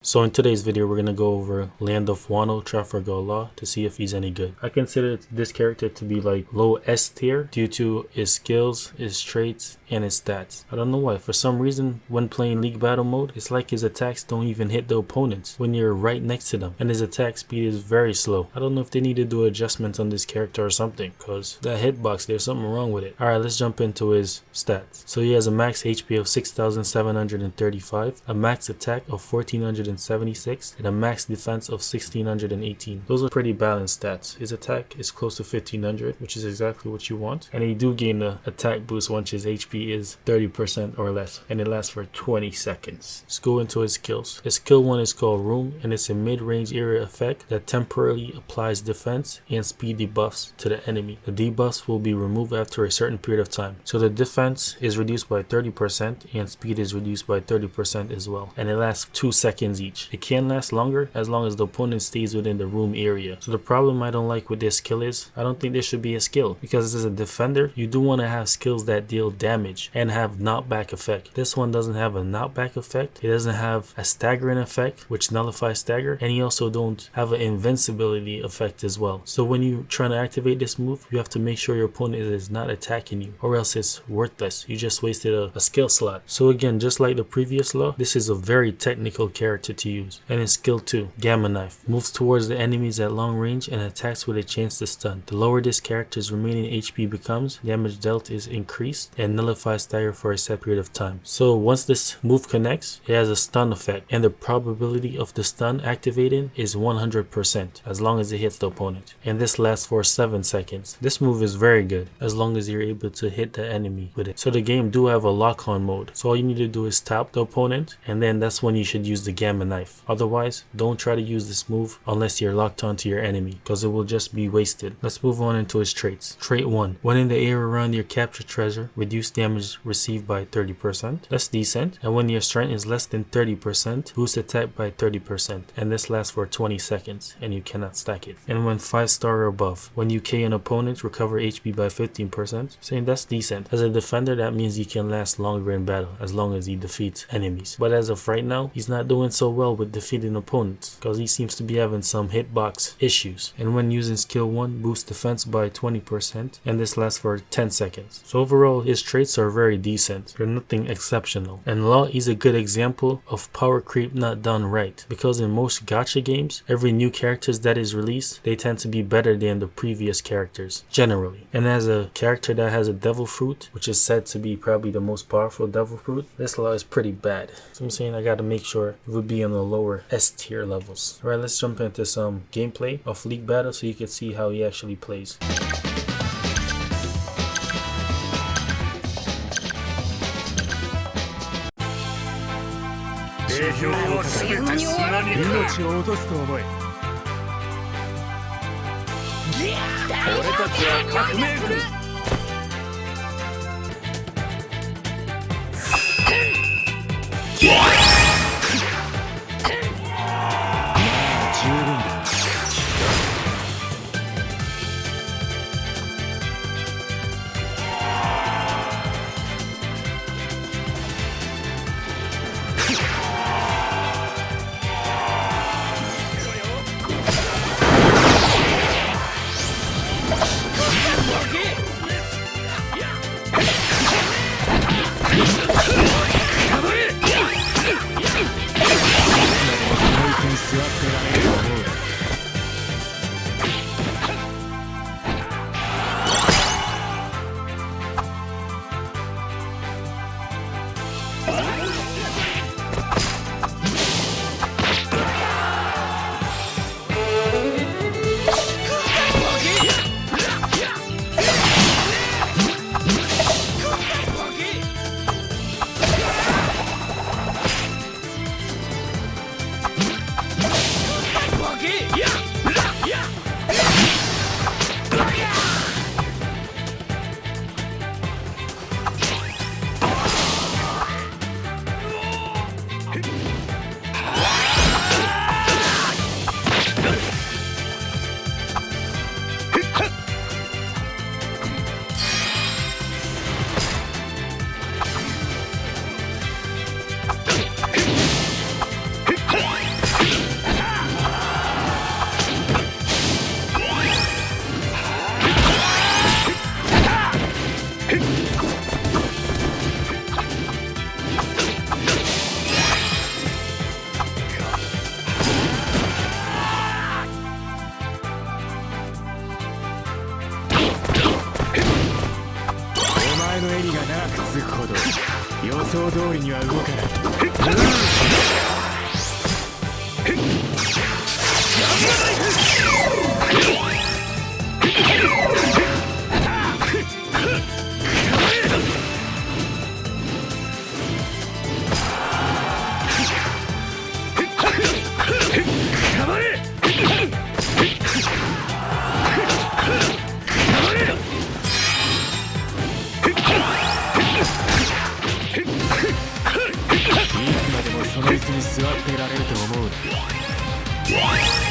So in today's video, we're going to go over Land of Wano Trafalgar Law to see if he's any good. I consider this character to be like low S tier due to his skills, his traits, and his stats. I don't know why. For some reason, when playing League Battle mode, it's like his attacks don't even hit the opponents when you're right next to them. And his attack speed is very slow. I don't know if they need to do adjustments on this character or something, because that hitbox, there's something wrong with it. Alright, let's jump into his stats. So he has a max HP of 6,735, a max attack of 1,476, and a max defense of 1,618. Those are pretty balanced stats. His attack is close to 1,500, which is exactly what you want. And he do gain an attack boost once his HP is 30% or less, and it lasts for 20 seconds. Let's go into his skills. His skill 1 is called Room, and it's a mid-range area effect that temporarily applies defense and speed debuffs to the enemy. The debuffs will be removed after a certain period of time. So the defense is reduced by 30% and speed is reduced by 30% as well, and it lasts 2 seconds each. It can last longer as long as the opponent stays within the room area. So the problem I don't like with this skill is I don't think there should be a skill, because as a defender you do want to have skills that deal damage and have knockback effect. This one doesn't have a knockback effect. It doesn't have a staggering effect which nullifies stagger, and you also don't have an invincibility effect as well. So when you're trying to activate this move, you have to make sure your opponent is not attacking you, or else it's worthless. You just wasted a skill slot. So again, just like the previous law, this is a very technical character to use. And in skill 2, Gamma Knife moves towards the enemies at long range and attacks with a chance to stun. The lower this character's remaining HP becomes, damage dealt is increased and nullifies stagger for a set period of time. So once this move connects, it has a stun effect, and the probability of the stun activating is 100% as long as it hits the opponent, and this lasts for 7 seconds. This move is very good as long as you're able to hit the enemy with it. So the game do have a lock-on mode, so all you need to do is tap the opponent, and then that's when you should use the Gamma Knife. Otherwise, don't try to use this move unless you're locked onto your enemy, because it will just be wasted. Let's move on into his traits. Trait 1, when in the air around your captured treasure, reduce damage received by 30%. That's decent. And when your strength is less than 30%, boost attack by 30%, and this lasts for 20 seconds and you cannot stack it. And when 5-star or above, when you KO an opponent, recover HP by 15%. Saying that's decent. As a defender, that means he can last longer in battle as long as he defeats enemies. But as of right now, he's not doing so well with defeating opponents, because he seems to be having some hitbox issues. And when using skill 1, boost defense by 20%, and this lasts for 10 seconds. So overall, his traits are very decent. They're nothing exceptional. And Law is a good example of power creep not done right, because in most gacha games, every new characters that is released, they tend to be better than the previous characters generally. And as a character that has a devil fruit, which is said to be probably the most powerful devil fruit, this Law is pretty bad. So I'm saying I gotta make sure it would be on the lower S tier levels. Alright, let's jump into some gameplay of League Battle so you can see how he actually plays. 想通りには動かない。いつまでもその椅子に座っていられると思うな。